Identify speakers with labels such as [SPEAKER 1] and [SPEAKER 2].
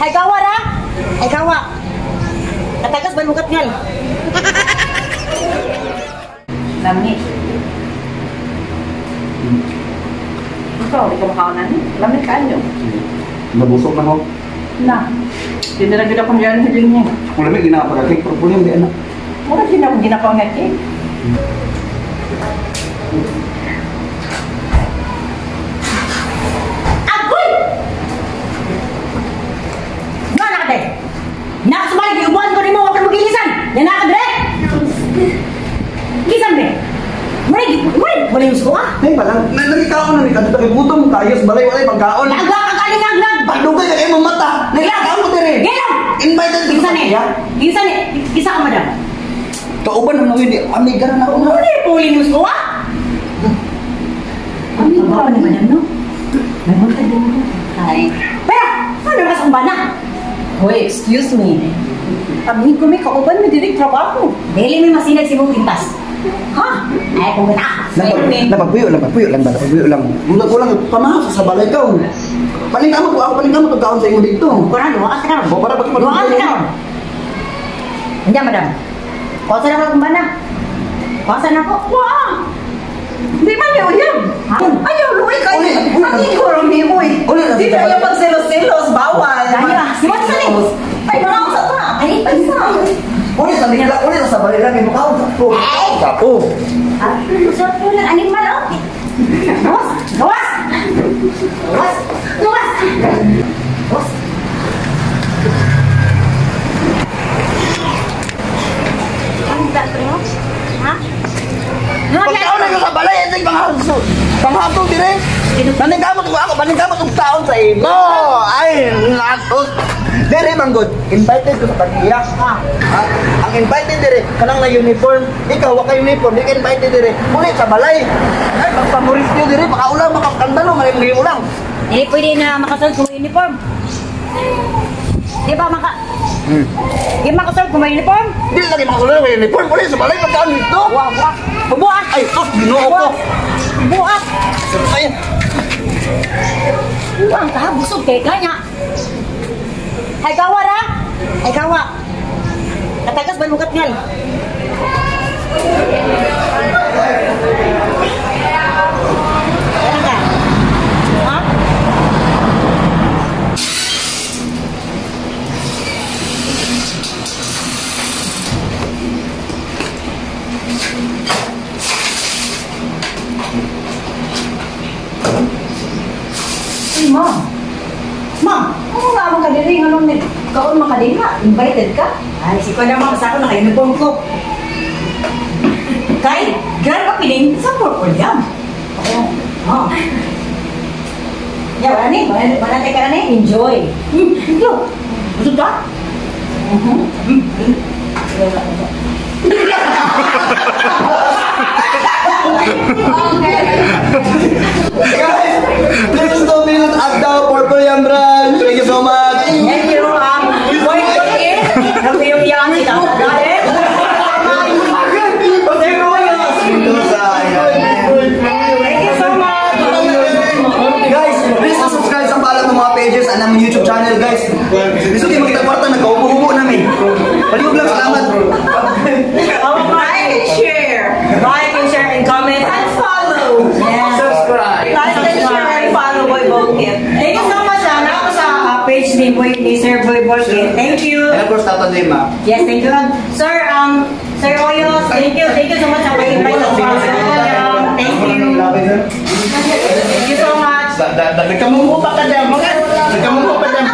[SPEAKER 1] Ay kawa ra? Ay kawa. Katagas ba mukat ngal? Lamit. Ikaw, di ka makaunan ni? Lamit ka nyo.
[SPEAKER 2] Nabusog na ako.
[SPEAKER 1] Na. Dinaragid akong dyan hiling niya.
[SPEAKER 2] Kung lamig, ginapagakik. Pero pulim, di anak.
[SPEAKER 1] Mura ginapangit eh. Agoy! Nga na ka tayo. Nakasumalik, iubuhan ko rin mo, huwag ka mag-ilisan. Yan na ka dire. Ilisan be. Wala yung suko ka.
[SPEAKER 2] Ay, palang. Nagkakaw na rin. Kadito kay puto mo. Kayos, balay-walay, pagkaon.
[SPEAKER 1] Nagwa ka kalinaglag.
[SPEAKER 2] Pagdugay ka kayo mata. Nagkakaw mo dire.
[SPEAKER 1] Gano'n!
[SPEAKER 2] Invited to
[SPEAKER 1] Ilisan eh. Ilisan eh. Isa ka madam.
[SPEAKER 2] Kauban naman hindi. Amiga na ako.
[SPEAKER 1] Ano yung pulin mo suko ka? Amiga ka naman yan, no? Nagwantay din mo. Ay. Pero, ano ka sa kumbana? Hoy, excuse me. Kami ko may kauban mo direct trabaho. Dili may masinag si mong pintas. Ha? Ay, kung gata.
[SPEAKER 2] Napagpuyo lang Mula ko lang, pamahas sa balay ka. Paningkamot ko ako, paningkamot ang kaon sa inyo dito.
[SPEAKER 1] Kurang, wakas ka ron.
[SPEAKER 2] O, para bakit
[SPEAKER 1] Wakas ka ron. Hindi, madam. Kuwasa na ako kumbana. Kuwasa na ako. Wah! Di man yun yan. Ayaw, luwi kayo. Ang ko ron ni Uy. Di tayo magselos-selos. Bawal. Si What's ka ni? Ay, mga ako sa ta. Ay, pansa.
[SPEAKER 2] Ulit sa balay lang, may mukha ko. Sapo.
[SPEAKER 1] Usap mo lang, animal, oh. Gawas! Gawas! Gawas! Gawas! Gawas! Ano ba ito mo? Ha?
[SPEAKER 2] Pagkaon na sa balay, ito yung panghatong dire. Paningkamot ko ako, paningkamot ang taon sa imo. Ay, natos. Dire manggod, invited ko sa pag-iyak. Ang invited dire, kanang na uniform. Ikaw, waka uniform, di ka invited dire. Ulit sa balay. Ay, magpamuris nyo dire, makaulang, makakandalo, ngayon ulang.
[SPEAKER 1] Hindi pwede na makasunod kung may uniform. Di ba Di makasunod kung may uniform?
[SPEAKER 2] Di lagi makaulang, may uniform. Ulit sa balay, pagkaan nito.
[SPEAKER 1] Buak! Bubuak!
[SPEAKER 2] Ay, tos, ginoo ko.
[SPEAKER 1] Buak!
[SPEAKER 2] Ay,
[SPEAKER 1] Buang ka, busog kay kanya. Ay kawa ra? Ay kawa. Katagas ba mukat ngal? Ano ka? Ha? Ay, ma'am. Ma'am, ano nga ang kadiri? Anong kaon makadiri ka? Invited ka? Ay, si ko naman. Basta ako naka-uniform ko. Kay, girl ka piling sa purple yan. Oo. Oh. Ya, wala ni. Wala tayo ka na ni. Enjoy. Enjoy. Busog ka?
[SPEAKER 2] guys, please don't be at the Purple Yam Branch. Thank you so much.
[SPEAKER 1] Thank you, boy, okay? Sabi yung yan, si Tata Galit. Thank you so much.
[SPEAKER 2] Guys, please subscribe sa pala ng mga pages at ng YouTube channel, guys. Gusto kayo makita kwarta, nagkaubo-ubo namin. Paliwag lang, salamat.
[SPEAKER 1] Like and share and comment and follow. Yeah.
[SPEAKER 2] Subscribe.
[SPEAKER 1] Like and share and follow Boy Bolkit. Thank you so much, Ana, sa page ni Sir Boy Bolkit. Thank you.
[SPEAKER 2] And of course, Tata Dima.
[SPEAKER 1] Yes, thank you. Sir, Sir Oyos, thank you so much sa pag-invite ng thank you. Thank you so much.
[SPEAKER 2] Nagkamumpo pa ka dyan. Nagkamumpo pa dyan.